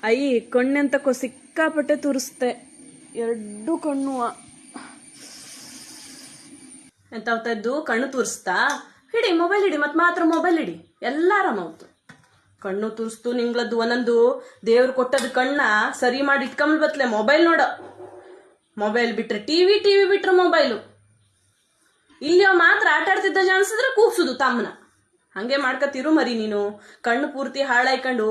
ಅಯ್ಯಿ ಕಣ್ಣೆಂತಕ್ಕೋ ಸಿಕ್ಕಾಪಟ್ಟೆ ತುರಿಸ್ತೆ, ಎರಡು ಕಣ್ಣು ಎಂತ ಇದ್ದು ಕಣ್ಣು ತೋರಿಸ್ತಾ. ಹಿಡಿ ಮೊಬೈಲ್ ಹಿಡಿ, ಮತ್ ಮಾತ್ರ ಮೊಬೈಲ್ ಹಿಡಿ, ಎಲ್ಲ ಆರಾಮಾವ್ತು. ಕಣ್ಣು ತೋರಿಸ್ತು ನಿಂಗ್ಲದ್ದು ಒಂದೊಂದು ದೇವ್ರು ಕೊಟ್ಟದ ಕಣ್ಣ ಸರಿ ಮಾಡಿ ಇಟ್ಕೊಂಬಲ್ ಬತ್ಲೆ ಮೊಬೈಲ್ ನೋಡ. ಮೊಬೈಲ್ ಬಿಟ್ರೆ ಟಿವಿ, ಟಿವಿ ಬಿಟ್ರೆ ಮೊಬೈಲು. ಇಲ್ಲಿ ಮಾತ್ರ ಆಟ ಆಡ್ತಿದ್ದ ಅನ್ಸಿದ್ರೆ ಕೂಗ್ಸುದು ತಮ್ಮನ. ಹಂಗೆ ಮಾಡ್ಕತಿರು ಮರಿ ನೀನು. ಕಣ್ಣು ಪೂರ್ತಿ ಹಾಳಾಯ್ಕೊಂಡು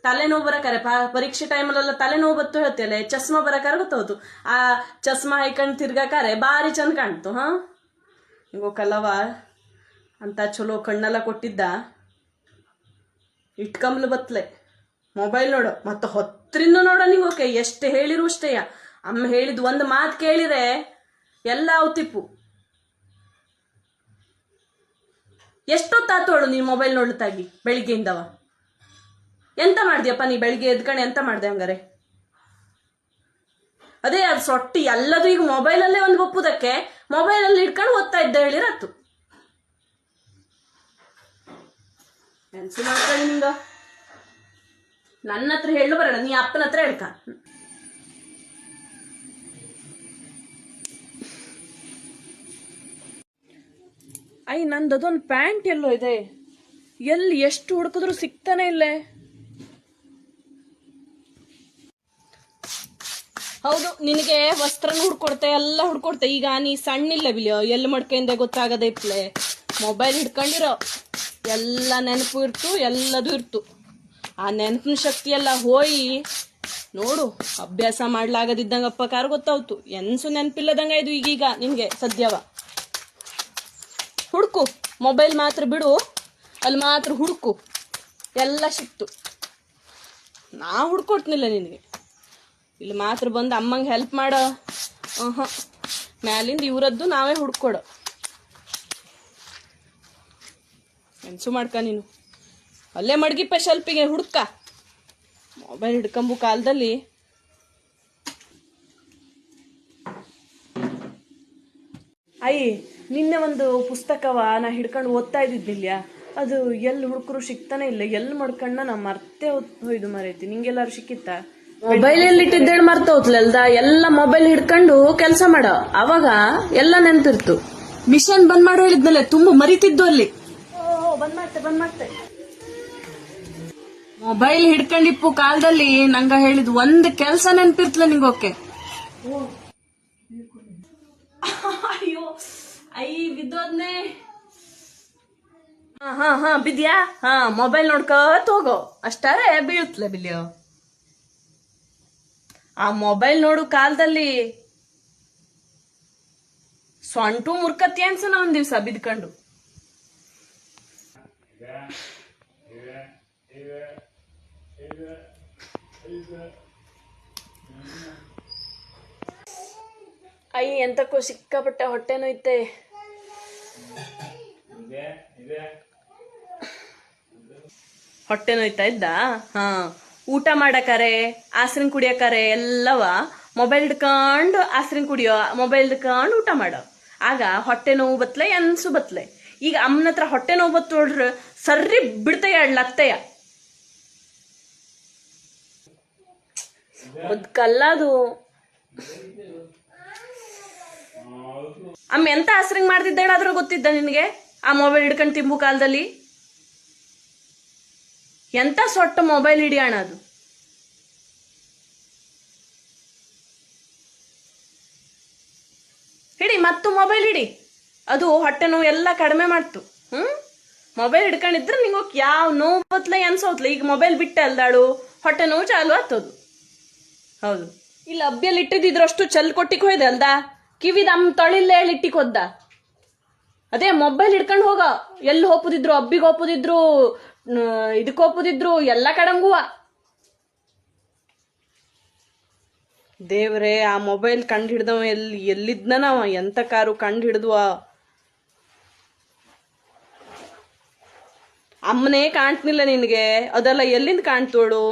ತಲೆನೋವು ಬರಕಾರೆ, ಪರೀಕ್ಷೆ ಟೈಮಲ್ಲೆಲ್ಲ ತಲೆನೋವು ಬತ್ತು ಹೇಳ್ತಿಯಲ್ಲ, ಚಸ್ಮಾ ಬರಕಾರ ಗೊತ್ತವತ್ತು. ಆ ಚಸ್ಮಾ ಹಾಯ್ಕೊಂಡು ತಿರ್ಗಾಕಾರೆ ಬಾರಿ ಚಂದ ಕಾಣ್ತು. ಹಿಂಗೋ ಕಲವ ಅಂತ ಚಲೋ ಕಣ್ಣೆಲ್ಲ ಕೊಟ್ಟಿದ್ದ ಇಟ್ಕಂಬ್ಲು ಬತ್ಲೆ ಮೊಬೈಲ್ ನೋಡು. ಮತ್ತೆ ಹೊತ್ತರಿಂದ ನೋಡ ನಿಂಗೋಕೆ ಎಷ್ಟು ಹೇಳಿರು ಅಷ್ಟೇಯ. ಅಮ್ಮ ಹೇಳಿದ್ ಒಂದು ಮಾತು ಕೇಳಿದ್ರೆ ಎಲ್ಲ ಅವತಿಪ್ಪು. ಎಷ್ಟೊತ್ತಾತೋಳು ನೀನು ಮೊಬೈಲ್ ನೋಡ್ತಾಗಿ ಬೆಳಿಗ್ಗೆಯಿಂದವ? ಎಂತ ಮಾಡ್ದ್ಯಪ್ಪ ನೀ ಬೆಳಿಗ್ಗೆ ಎದ್ಕಣೆ? ಎಂತ ಮಾಡ್ದೆ ಹಂಗಾರೆ? ಅದೇ ಅದು ಸೊಟ್ಟಿ ಎಲ್ಲದು ಈಗ ಮೊಬೈಲಲ್ಲೇ ಒಂದು ಒಪ್ಪುದಕ್ಕೆ ಮೊಬೈಲಲ್ಲಿ ಇಟ್ಕೊಂಡು ಓದ್ತಾ ಇದ್ದ ಹೇಳಿರತ್ತು. ನೆನ್ಸು ಮಾಡ್ಕೊಳ್ಳಿ ನಿಂಗ. ನನ್ನ ಹತ್ರ ಹೇಳು ಬರೋಣ, ನೀ ಅಪ್ಪನ ಹತ್ರ ಹೇಳ್ಕ. ಅಯ್ಯ ನಂದು ಅದೊಂದು ಪ್ಯಾಂಟ್ ಎಲ್ಲೋ ಇದೆ, ಎಲ್ಲಿ ಎಷ್ಟು ಹುಡುಕಿದ್ರು ಸಿಗ್ತಾನೆ ಇಲ್ಲೇ. ಹೌದು, ನಿನಗೆ ವಸ್ತ್ರನ ಹುಡ್ಕೊಡ್ತೆ, ಎಲ್ಲ ಹುಡ್ಕೊಡ್ತೆ. ಈಗ ನೀ ಸಣ್ಣಿಲ್ಲ ಬಿಲಿಯೋ, ಎಲ್ಲಿ ಮಡ್ಕೆಂದೆ ಗೊತ್ತಾಗದೆ ಇಪ್ಲೆ. ಮೊಬೈಲ್ ಹಿಡ್ಕೊಂಡಿರೋ ಎಲ್ಲ ನೆನಪು ಇರ್ತು, ಎಲ್ಲದೂ ಇರ್ತು. ಆ ನೆನಪಿನ ಶಕ್ತಿ ಎಲ್ಲ ಹೋಯಿ ನೋಡು. ಅಭ್ಯಾಸ ಮಾಡ್ಲಾಗದಿದ್ದಂಗಪ್ಪ ಕಾರು ಗೊತ್ತಾವ್ತು. ಎನ್ಸು ನೆನಪಿಲ್ಲದಂಗ ಇದು ಈಗೀಗ ನಿನ್ಗೆ ಸದ್ಯವ. ಹುಡ್ಕು, ಮೊಬೈಲ್ ಮಾತ್ರ ಬಿಡು, ಅಲ್ಲಿ ಮಾತ್ರ ಹುಡುಕು, ಎಲ್ಲ ಸಿಕ್ತು. ನಾ ಹುಡ್ಕೊಡ್ತೀನಿಲ್ಲ ನಿನಗೆ, ಇಲ್ಲಿ ಮಾತ್ರ ಬಂದು ಅಮ್ಮಂಗೆ ಹೆಲ್ಪ್ ಮಾಡ. ಮ್ಯಾಲಿಂದ ಇವರದ್ದು ನಾವೇ ಹುಡ್ಕೊಡು. ನೆನ್ಸು ಮಾಡ್ಕ ನೀನು. ಅಲ್ಲೇ ಮಡ್ಗಿಪ್ಪ ಶೆಲ್ಪಿಗೆ ಹುಡ್ಕ. ಮೊಬೈಲ್ ಹಿಡ್ಕೊಂಬು ಕಾಲದಲ್ಲಿ ಅಯ್ಯ ನಿನ್ನೆ ಒಂದು ಪುಸ್ತಕವ ನಾ ಹಿಡ್ಕೊಂಡು ಓದ್ತಾ ಇದ್ದಿದ್ದಿಲ್ಯಾ, ಅದು ಎಲ್ಲಿ ಹುಡುಕರು ಸಿಗ್ತಾನೆ ಇಲ್ಲ. ಎಲ್ಲಿ ಮಡ್ಕಂಡ ನಾ ಮರ್ತೇ ಹೋಯ್ದು ಮರೈತಿ. ನಿಂಗೆಲ್ಲಾರು ಸಿಕ್ಕಿತ್ತ? ಮೊಬೈಲ್ ಎಲ್ಲಿ ಇಟ್ಟಿದ್ದೇಳಿ ಮರ್ತ ಹೋತ್ಲಲ್ದ. ಎಲ್ಲ ಮೊಬೈಲ್ ಹಿಡ್ಕೊಂಡು ಕೆಲಸ ಮಾಡ, ಅವಾಗ ಎಲ್ಲ ನೆನ್ಪಿರ್ತು. ಮಿಷನ್ ಬಂದ್ ಮಾಡಿ ಹೇಳಿದ್ನಲ್ಲೇ, ತುಂಬ ಮರಿತಿದ್ದು ಅಲ್ಲಿ. ಬಂದ್ ಮಾಡ್ತೆ. ಮೊಬೈಲ್ ಹಿಡ್ಕೊಂಡಿಪ್ಪು ಕಾಲದಲ್ಲಿ ನಂಗ ಹೇಳಿದ್ ಒಂದ್ ಕೆಲ್ಸ ನೆನ್ಪಿರ್ತಲ ನಿಂಗೋಕೆ. ಅಯ್ಯೋ ಬಿದ್ದೋದ್ನೆ. ಬಿದ್ಯಾ? ಮೊಬೈಲ್ ನೋಡ್ಕೋತ ಹೋಗೋ, ಅಷ್ಟಾರೆ ಬೀಳುತ್ತಲೆ ಬಿಲಿಯೋ. ಆ ಮೊಬೈಲ್ ನೋಡು ಕಾಲದಲ್ಲಿ ಸೊಂಟು ಮುರ್ಕತಿ ಅನ್ಸನ ಒಂದ್ ದಿವ್ಸ ಬಿದ್ಕೊಂಡು. ಅಯ್ಯ ಎಂತಕ್ಕೂ ಸಿಕ್ಕಾಪಟ್ಟೆ ಹೊಟ್ಟೆ ನೋಯ್ತೆ. ಹೊಟ್ಟೆ ನೋಯ್ತಾ ಇದ್ದ? ಊಟ ಮಾಡಕಾರೆ, ಆಸ್ರಿನ್ ಕುಡಿಯಕಾರೆ ಎಲ್ಲವ ಮೊಬೈಲ್ ಹಿಡ್ಕೊಂಡು ಆಸ್ರಿನ್ ಕುಡಿಯೋ, ಮೊಬೈಲ್ ಹಿಡ್ಕೊಂಡು ಊಟ ಮಾಡೋ. ಆಗ ಹೊಟ್ಟೆ ನೋವು ಬತ್ಲೆ, ಎನ್ಸು ಬತ್ಲೆ. ಈಗ ಅಮ್ಮನ ಹತ್ರ ಹೊಟ್ಟೆ ನೋವು ಬತ್ತು ನೋಡ್ರ ಸರ್ರಿ ಬಿಡ್ತೇಯ ಅತ್ತಯ್ಯ. ಕಲ್ಲದು ಅಮ್ಮ ಎಂತ ಆಸ್ರಿಂಗ್ ಮಾಡ್ತಿದ್ದೇಳಾದ್ರೂ ಗೊತ್ತಿದ್ದ ನಿನ್ಗೆ? ಆ ಮೊಬೈಲ್ ಹಿಡ್ಕೊಂಡು ತಿಂಬು ಕಾಲದಲ್ಲಿ ಎಂತ ಸೊಟ್ಟ ಮೊಬೈಲ್ ಹಿಡಿಯೋಣ. ಅದು ಹಿಡಿ, ಮತ್ತು ಮೊಬೈಲ್ ಹಿಡಿ. ಅದು ಹೊಟ್ಟೆ ನೋವು ಎಲ್ಲ ಕಡಿಮೆ ಮಾಡ್ತು. ಮೊಬೈಲ್ ಹಿಡ್ಕೊಂಡಿದ್ರೆ ನಿಂಗೋಕ್ ಯಾವ ನೋವು ಬತ್ಲೆ ಅನ್ಸೋತ್ಲೆ. ಈಗ ಮೊಬೈಲ್ ಬಿಟ್ಟೆ ಅಲ್ದಾಳು, ಹೊಟ್ಟೆ ನೋವು ಚಾಲು ಆಗ್ತದು. ಹೌದು, ಇಲ್ಲಿ ಅಬ್ಬಿಯಲ್ಲಿ ಇಟ್ಟಿದ್ರಷ್ಟು ಚೆಲ್ ಕೊಟ್ಟಿಕ್ ಹೋಯ್ದೆ ಅಲ್ದ. ಕಿವಿದ ಅಮ್ಮ ತೊಳಿಲ್ಲ ಹೇಳಿ ಇಟ್ಟಿಕ್ ಹೋದ್ದ. ಅದೇ ಮೊಬೈಲ್ ಹಿಡ್ಕೊಂಡು ಹೋಗ. ಎಲ್ಲಿ ಹೋಪುದಿದ್ರು, ಅಬ್ಬಿಗೆ ಹೋಪುದಿದ್ರು, ಇದಕ್ಕೆ ಹೋಪುದಿದ್ರು, ಎಲ್ಲ ಕಡಂಗುವ. ದೇವ್ರೆ, ಆ ಮೊಬೈಲ್ ಕಂಡು ಹಿಡ್ದವ ಎಲ್ಲಿದ್ನ ನಾವ, ಎಂತ ಕಾರು ಕಂಡು ಹಿಡ್ದ್ವ. ಅಮ್ಮನೇ ಕಾಣ್ತಿಲ್ಲ ನಿನ್ಗೆ, ಅದೆಲ್ಲ ಎಲ್ಲಿಂದ ಕಾಣ್ತೋಳು?